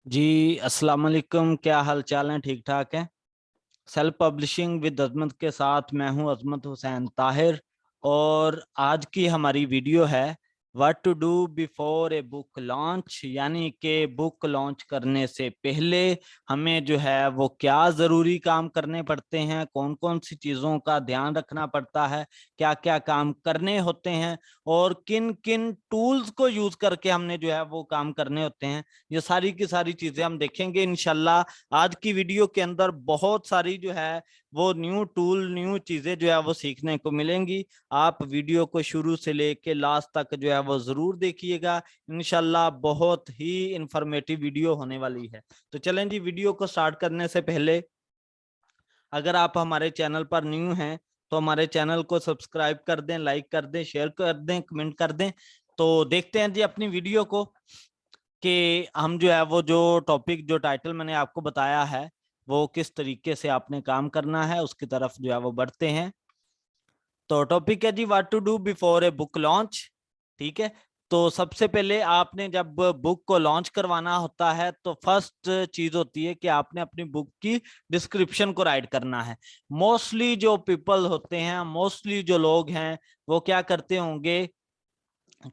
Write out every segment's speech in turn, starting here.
जी अस्सलाम वालेकुम। क्या हाल चाल है? ठीक ठाक है। सेल्फ पब्लिशिंग विद अजमत के साथ मैं हूं अजमत हुसैन ताहिर। और आज की हमारी वीडियो है what to do before a book launch, यानी कि बुक लॉन्च करने से पहले हमें जो है वो क्या ज़रूरी काम करने पड़ते हैं, कौन कौन सी चीज़ों का ध्यान रखना पड़ता है, क्या क्या काम करने होते हैं और किन किन टूल्स को यूज़ करके हमने जो है वो काम करने होते हैं। ये सारी की सारी चीज़ें हम देखेंगे इंशाल्लाह। आज की वीडियो के अंदर बहुत सारी जो है वो न्यू टूल, न्यू चीजें जो है वो सीखने को मिलेंगी। आप वीडियो को शुरू से लेके लास्ट तक जो है वो जरूर देखिएगा। इंशाल्लाह बहुत ही इंफॉर्मेटिव वीडियो होने वाली है। तो चलें जी, वीडियो को स्टार्ट करने से पहले अगर आप हमारे चैनल पर न्यू हैं तो हमारे चैनल को सब्सक्राइब कर दें, लाइक कर दें, शेयर कर दें, कमेंट कर दें। तो देखते हैं जी अपनी वीडियो को कि हम जो है वो जो टॉपिक, जो टाइटल मैंने आपको बताया है वो किस तरीके से आपने काम करना है, उसकी तरफ जो है वो बढ़ते हैं। तो टॉपिक है जी what to do before a book launch. ठीक है। तो सबसे पहले आपने जब बुक को लॉन्च करवाना होता है तो फर्स्ट चीज होती है कि आपने अपनी बुक की डिस्क्रिप्शन को राइट करना है। मोस्टली जो पीपल होते हैं, मोस्टली जो लोग हैं, वो क्या करते होंगे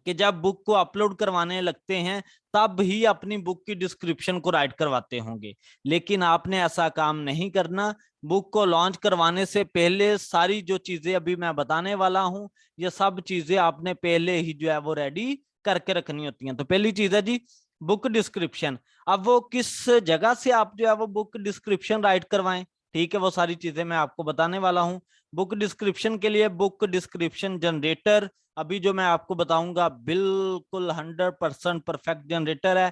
कि जब बुक को अपलोड करवाने लगते हैं तब ही अपनी बुक की डिस्क्रिप्शन को राइट करवाते होंगे, लेकिन आपने ऐसा काम नहीं करना। बुक को लॉन्च करवाने से पहले सारी जो चीजें अभी मैं बताने वाला हूं, ये सब चीजें आपने पहले ही जो है वो रेडी करके रखनी होती हैं। तो पहली चीज है जी बुक डिस्क्रिप्शन। अब वो किस जगह से आप जो है वो बुक डिस्क्रिप्शन राइट करवाएं, ठीक है, वो सारी चीजें मैं आपको बताने वाला हूं। बुक डिस्क्रिप्शन के लिए बुक डिस्क्रिप्शन जनरेटर अभी जो मैं आपको बताऊंगा बिल्कुल 100% परफेक्ट जनरेटर है,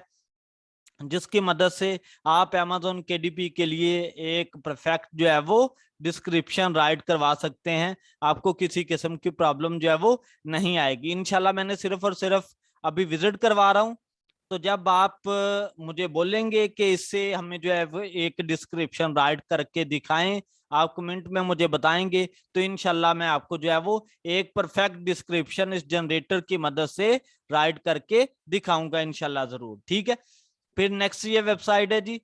जिसकी मदद से आप Amazon KDP के लिए एक परफेक्ट जो है वो डिस्क्रिप्शन राइट करवा सकते हैं। आपको किसी किस्म की प्रॉब्लम जो है वो नहीं आएगी इंशाल्लाह। मैंने सिर्फ और सिर्फ अभी विजिट करवा रहा हूं। तो जब आप मुझे बोलेंगे कि इससे हमें जो है वो एक डिस्क्रिप्शन राइट करके दिखाएं, आप कमेंट में मुझे बताएंगे, तो इंशाल्लाह मैं आपको जो है वो एक परफेक्ट डिस्क्रिप्शन इस जनरेटर की मदद से राइट करके दिखाऊंगा इंशाल्लाह जरूर। ठीक है। फिर नेक्स्ट ये वेबसाइट है जी,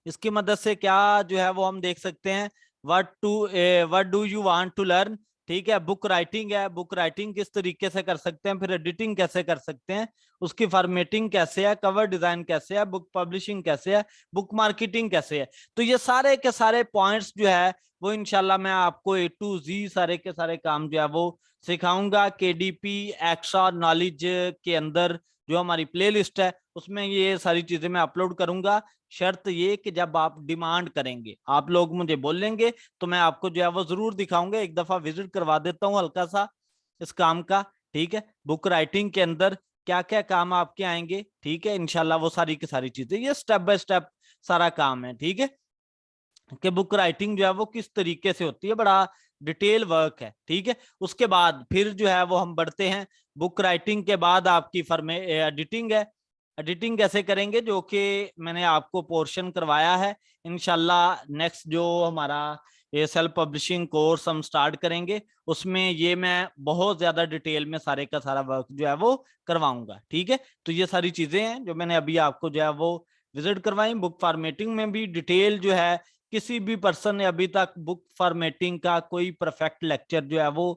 इसकी मदद से क्या जो है वो हम देख सकते हैं what do you want to learn. ठीक है। बुक राइटिंग है, बुक राइटिंग किस तरीके से कर सकते हैं, फिर एडिटिंग कैसे कर सकते हैं, उसकी फॉर्मेटिंग कैसे है, कवर डिजाइन कैसे है, बुक पब्लिशिंग कैसे है, बुक मार्केटिंग कैसे है। तो ये सारे के सारे पॉइंट्स जो है वो इंशाल्लाह मैं आपको A to Z सारे के सारे काम जो है वो सिखाऊंगा। KDP एक्स्ट्रा नॉलेज के अंदर जो हमारी प्ले लिस्ट है उसमें ये सारी चीजें मैं अपलोड करूंगा। शर्त ये कि जब आप डिमांड करेंगे, आप लोग मुझे बोलेंगे, तो मैं आपको जो है वो जरूर दिखाऊंगा। एक दफा विजिट करवा देता हूँ हल्का सा इस काम का। ठीक है। बुक राइटिंग के अंदर क्या क्या काम आपके आएंगे, ठीक है, इंशाल्लाह वो सारी की सारी चीजें, ये स्टेप बाय स्टेप सारा काम है। ठीक है। कि बुक राइटिंग जो है वो किस तरीके से होती है, बड़ा डिटेल वर्क है। ठीक है। उसके बाद फिर जो है वो हम बढ़ते हैं। बुक राइटिंग के बाद आपकी फर्मे एडिटिंग है। एडिटिंग कैसे करेंगे, जो कि मैंने आपको पोर्शन करवाया है। इंशाल्लाह नेक्स्ट जो हमारा ये सेल्फ पब्लिशिंग कोर्स हम स्टार्ट करेंगे उसमें ये मैं बहुत ज्यादा डिटेल में सारे का सारा वर्क जो है वो करवाऊंगा। ठीक है। तो ये सारी चीजें हैं जो मैंने अभी आपको जो है वो विजिट करवाई। बुक फॉर्मेटिंग में भी डिटेल जो है, किसी भी पर्सन ने अभी तक बुक फॉर्मेटिंग का कोई परफेक्ट लेक्चर जो है वो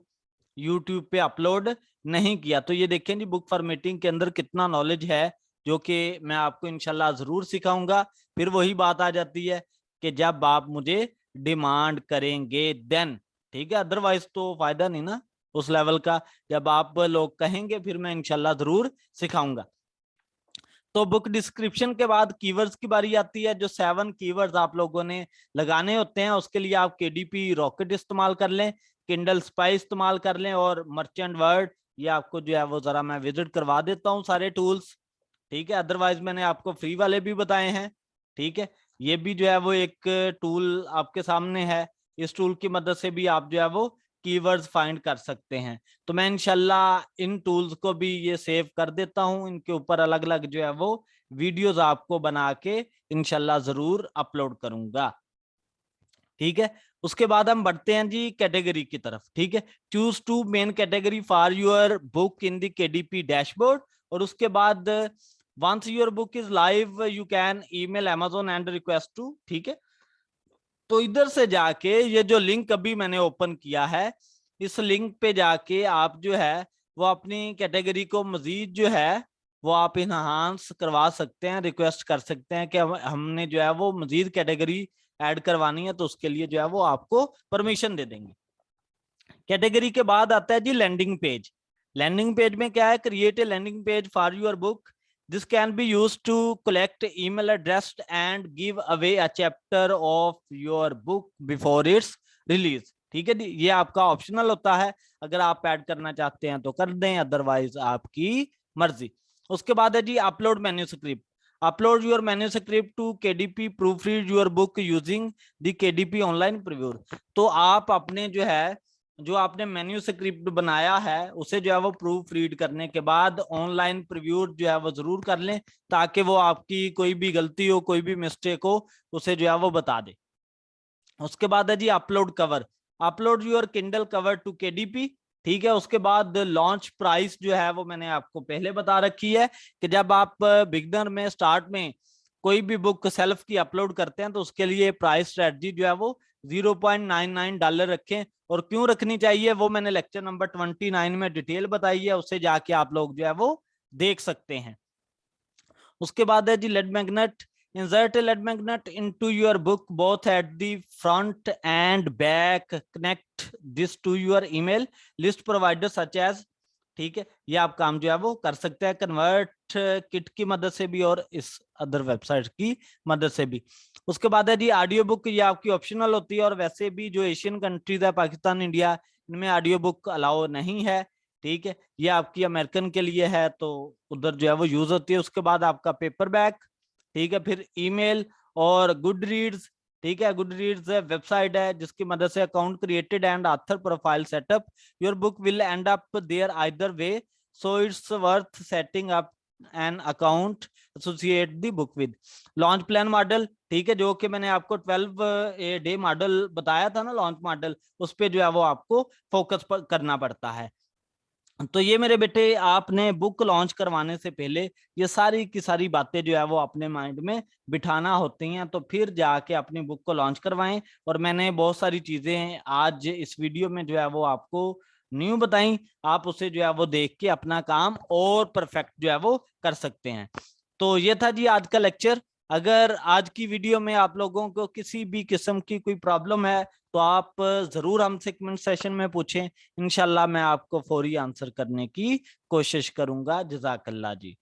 यूट्यूब पे अपलोड नहीं किया। तो ये देखें जी बुक फॉर्मेटिंग के अंदर कितना नॉलेज है, जो कि मैं आपको इंशाल्लाह जरूर सिखाऊंगा। फिर वही बात आ जाती है कि जब आप मुझे डिमांड करेंगे देन, ठीक है, अदरवाइज तो फायदा नहीं ना उस लेवल का। जब आप लोग कहेंगे फिर मैं इंशाल्लाह जरूर सिखाऊंगा। तो बुक डिस्क्रिप्शन के बाद कीवर्ड्स की बारी आती है। जो 7 कीवर्ड्स आप लोगों ने लगाने होते हैं उसके लिए आप KDP रॉकेट इस्तेमाल कर लें, किंडल स्पाई इस्तेमाल कर लें और मर्चेंट वर्ड। ये आपको जो है वो जरा मैं विजिट करवा देता हूँ सारे टूल्स। ठीक है। अदरवाइज मैंने आपको फ्री वाले भी बताए हैं। ठीक है। ये भी जो है वो एक टूल आपके सामने है, इस टूल की मदद से भी आप जो है वो कीवर्ड्स फाइंड कर सकते हैं। तो मैं इंशाल्लाह इन टूल्स को भी ये सेव कर देता हूं, इनके ऊपर अलग अलग जो है वो वीडियोस आपको बना के इंशाल्लाह जरूर अपलोड करूंगा। ठीक है। उसके बाद हम बढ़ते हैं जी कैटेगरी की तरफ। ठीक है। Choose two main category for your book in the KDP dashboard. और उसके बाद once your book is live you can email Amazon and request to, ठीक है। तो इधर से जाके ये जो लिंक अभी मैंने ओपन किया है, इस लिंक पे जाके आप जो है वो अपनी कैटेगरी को मजीद जो है वो आप इनहांस करवा सकते हैं, रिक्वेस्ट कर सकते हैं कि हमने जो है वो मजीद कैटेगरी ऐड करवानी है, तो उसके लिए जो है वो आपको परमिशन दे देंगे। कैटेगरी के बाद आता है जी लैंडिंग पेज। लैंडिंग पेज में क्या है, create a landing page for your book, this can be use to collect email address and give away a chapter of your book before its release, ठीक है जी। ये आपका ऑप्शनल होता है, अगर आप ऐड करना चाहते हैं तो कर दें, अदरवाइज आपकी मर्जी। उसके बाद है जी upload manuscript. Upload your manuscript to KDP proofread your book using the KDP online preview. तो आप अपने जो है जो आपने मेन्यू स्क्रिप्ट बनाया है उसे जो है वो प्रूफ रीड करने के बाद ऑनलाइन प्रीव्यू जो है वो जरूर कर लें, ताकि वो आपकी कोई भी गलती हो, कोई भी मिस्टेक हो, उसे जो है वो बता दे। उसके बाद है जी upload cover. Upload your Kindle cover to KDP, ठीक है। उसके बाद लॉन्च प्राइस जो है वो मैंने आपको पहले बता रखी है कि जब आप बिगनर में स्टार्ट में कोई भी बुक सेल्फ की अपलोड करते हैं तो उसके लिए प्राइस स्ट्रेटजी जो है वो $0.99 रखें। और क्यों रखनी चाहिए वो मैंने लेक्चर नंबर 29 में डिटेल बताई है, उससे जाके आप लोग जो है वो देख सकते हैं। उसके बाद है जी lead magnet. Insert a lead magnet into your book both at the front and back. Connect this to your email list provider such as, ठीक है। ये आप काम जो है वो कर सकते हैं कन्वर्ट किट की मदद से भी और इस अदर वेबसाइट की मदद से भी। उसके बाद है जी ऑडियो बुक, ये आपकी ऑप्शनल होती है, और वैसे भी जो एशियन कंट्रीज है, पाकिस्तान, इंडिया, इनमें ऑडियो बुक अलाउ नहीं है, ठीक है। ये आपकी अमेरिकन के लिए है, तो उधर जो है वो यूज होती है। उसके बाद आपका पेपर बैक, ठीक है। फिर ईमेल और गुड रीड्स, ठीक है। गुड रीड्स वेबसाइट है जिसकी मदद से account created and author profile setup, your book will end up there either way, so it's worth setting up an account associate the book with. Launch plan model, ठीक है, जो कि मैंने आपको 12 डे मॉडल बताया था ना, लॉन्च मॉडल, उस पर जो है वो आपको फोकस करना पड़ता है। तो ये मेरे बेटे आपने बुक लॉन्च करवाने से पहले ये सारी की सारी बातें जो है वो अपने माइंड में बिठाना होती हैं, तो फिर जाके अपनी बुक को लॉन्च करवाएं। और मैंने बहुत सारी चीजें आज इस वीडियो में जो है वो आपको न्यू बताई, आप उसे जो है वो देख के अपना काम और परफेक्ट जो है वो कर सकते हैं। तो ये था जी आज का लेक्चर। अगर आज की वीडियो में आप लोगों को किसी भी किस्म की कोई प्रॉब्लम है तो आप जरूर हमसे कमेंट सेशन में पूछें, इंशाल्लाह मैं आपको फौरी आंसर करने की कोशिश करूंगा। जज़ाकल्लाह जी।